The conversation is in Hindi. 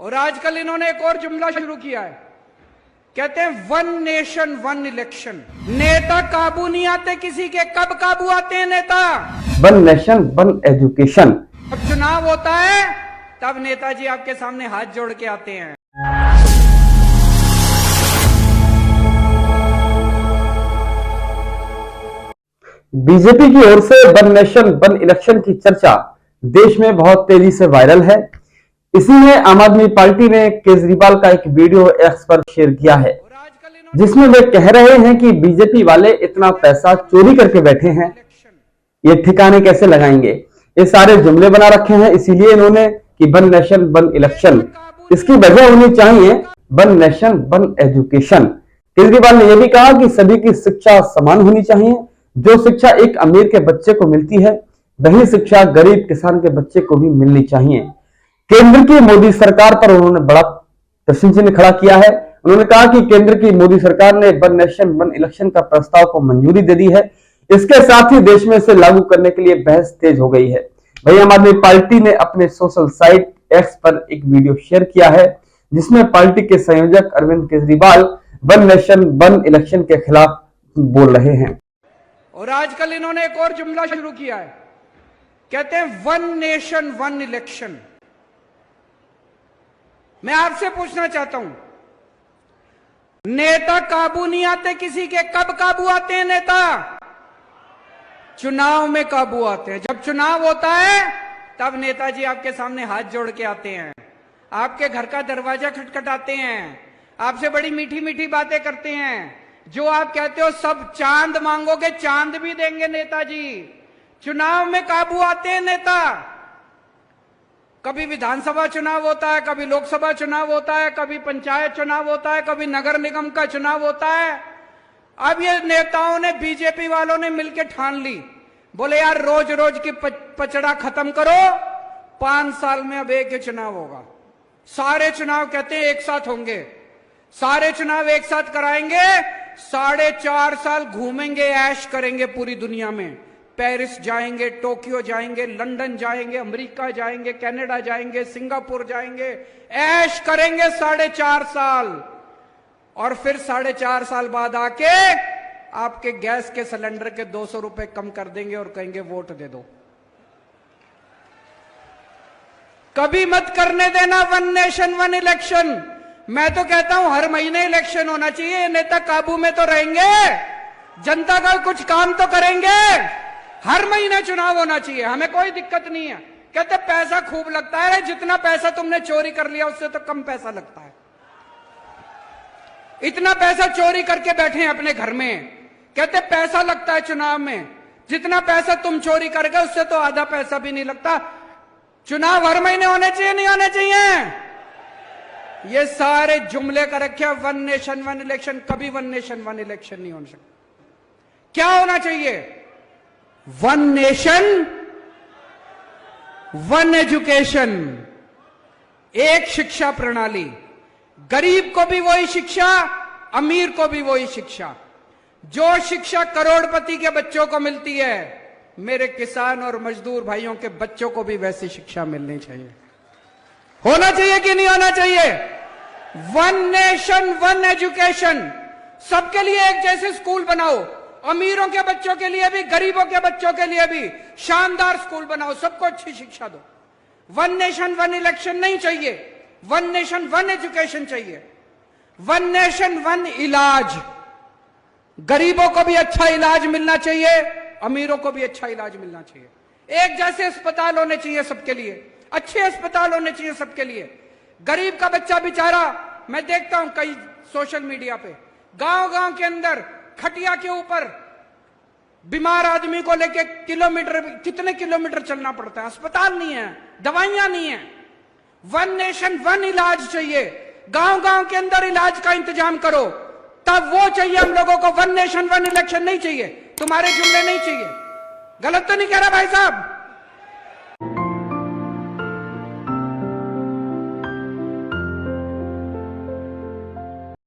और आजकल इन्होंने एक और जुमला शुरू किया है, कहते हैं वन नेशन वन इलेक्शन। नेता काबू नहीं आते किसी के, कब काबू आते हैं नेता? One nation one education. जब चुनाव होता है तब नेताजी आपके सामने हाथ जोड़ के आते हैं। बीजेपी की ओर से वन नेशन वन इलेक्शन की चर्चा देश में बहुत तेजी से वायरल है। इसी में आम आदमी पार्टी ने केजरीवाल का एक वीडियो एक्स पर शेयर किया है, जिसमें वे कह रहे हैं कि बीजेपी वाले इतना पैसा चोरी करके बैठे हैं, ये ठिकाने कैसे लगाएंगे। ये सारे जुमले बना रखे हैं, इसीलिए इन्होंने कि वन नेशन वन इलेक्शन, इसकी वजह होनी चाहिए one nation one education. Kejriwal ने यह भी कहा कि सभी की शिक्षा समान होनी चाहिए। जो शिक्षा एक अमीर के बच्चे को मिलती है, वही शिक्षा गरीब किसान के बच्चे को भी मिलनी चाहिए। केंद्र की मोदी सरकार पर उन्होंने बड़ा प्रश्न चिन्ह खड़ा किया है। उन्होंने कहा कि केंद्र की मोदी सरकार ने वन नेशन वन इलेक्शन का प्रस्ताव को मंजूरी दे दी है। इसके साथ ही देश में इसे लागू करने के लिए बहस तेज हो गई है। वही आम आदमी पार्टी ने अपने सोशल साइट एक्स पर एक वीडियो शेयर किया है, जिसमें पार्टी के संयोजक Arvind Kejriwal one nation one election के खिलाफ बोल रहे हैं। और आजकल इन्होंने एक और जुमला शुरू किया है, कहते हैं वन नेशन वन इलेक्शन। मैं आपसे पूछना चाहता हूं, नेता काबू नहीं आते किसी के, कब काबू आते हैं नेता? चुनाव में काबू आते हैं। जब चुनाव होता है तब नेताजी आपके सामने हाथ जोड़ के आते हैं, आपके घर का दरवाजा खटखटाते हैं, आपसे बड़ी मीठी मीठी बातें करते हैं। जो आप कहते हो सब चांद मांगोगे, चांद भी देंगे नेताजी। चुनाव में काबू आते हैं नेता। कभी विधानसभा चुनाव होता है, कभी लोकसभा चुनाव होता है, कभी पंचायत चुनाव होता है, कभी नगर निगम का चुनाव होता है। अब ये नेताओं ने, बीजेपी वालों ने मिलकर ठान ली, बोले यार रोज रोज की पचड़ा खत्म करो, 5 साल में अब एक ही चुनाव होगा। सारे चुनाव कहते हैं एक साथ होंगे, सारे चुनाव एक साथ कराएंगे, 4.5 साल घूमेंगे, ऐश करेंगे पूरी दुनिया में। पेरिस जाएंगे, टोक्यो जाएंगे, लंदन जाएंगे, अमेरिका जाएंगे, कनाडा जाएंगे, सिंगापुर जाएंगे, ऐश करेंगे 4.5 साल। और फिर 4.5 साल बाद आके आपके गैस के सिलेंडर के 200 रुपए कम कर देंगे और कहेंगे वोट दे दो। कभी मत करने देना वन नेशन वन इलेक्शन। मैं तो कहता हूं हर महीने इलेक्शन होना चाहिए। नेता काबू में तो रहेंगे, जनता का कुछ काम तो करेंगे। हर महीने चुनाव होना चाहिए, हमें कोई दिक्कत नहीं है। कहते पैसा खूब लगता है, जितना पैसा तुमने चोरी कर लिया उससे तो कम पैसा लगता है। इतना पैसा चोरी करके बैठे हैं अपने घर में, कहते पैसा लगता है चुनाव में। जितना पैसा तुम चोरी कर गए उससे तो आधा पैसा भी नहीं लगता। चुनाव हर महीने होने चाहिए, नहीं होने चाहिए? ये सारे जुमले कर रखे वन नेशन वन इलेक्शन। कभी वन नेशन वन इलेक्शन नहीं हो सकता। क्या होना चाहिए? वन नेशन वन एजुकेशन, एक शिक्षा प्रणाली। गरीब को भी वही शिक्षा, अमीर को भी वही शिक्षा। जो शिक्षा करोड़पति के बच्चों को मिलती है, मेरे किसान और मजदूर भाइयों के बच्चों को भी वैसी शिक्षा मिलनी चाहिए। होना चाहिए कि नहीं होना चाहिए? One nation one education. सबके लिए एक जैसे स्कूल बनाओ, अमीरों के बच्चों के लिए भी, गरीबों के बच्चों के लिए भी शानदार स्कूल बनाओ, सबको अच्छी शिक्षा दो। वन नेशन वन इलेक्शन नहीं चाहिए, वन नेशन वन एजुकेशन चाहिए। वन नेशन वन इलाज। गरीबों को भी अच्छा इलाज मिलना चाहिए, अमीरों को भी अच्छा इलाज मिलना चाहिए। एक जैसे अस्पताल होने चाहिए सबके लिए, अच्छे अस्पताल होने चाहिए सबके लिए। गरीब का बच्चा बेचारा, मैं देखता हूं कई सोशल मीडिया पे, गांव-गांव के अंदर खटिया के ऊपर बीमार आदमी को लेके कितने किलोमीटर चलना पड़ता है। अस्पताल नहीं है, दवाइयां नहीं है। वन नेशन वन इलाज चाहिए। गांव-गांव के अंदर इलाज का इंतजाम करो, तब वो चाहिए हम लोगों को। वन नेशन वन इलेक्शन नहीं चाहिए, तुम्हारे जुमले नहीं चाहिए। गलत तो नहीं कह रहा भाई साहब?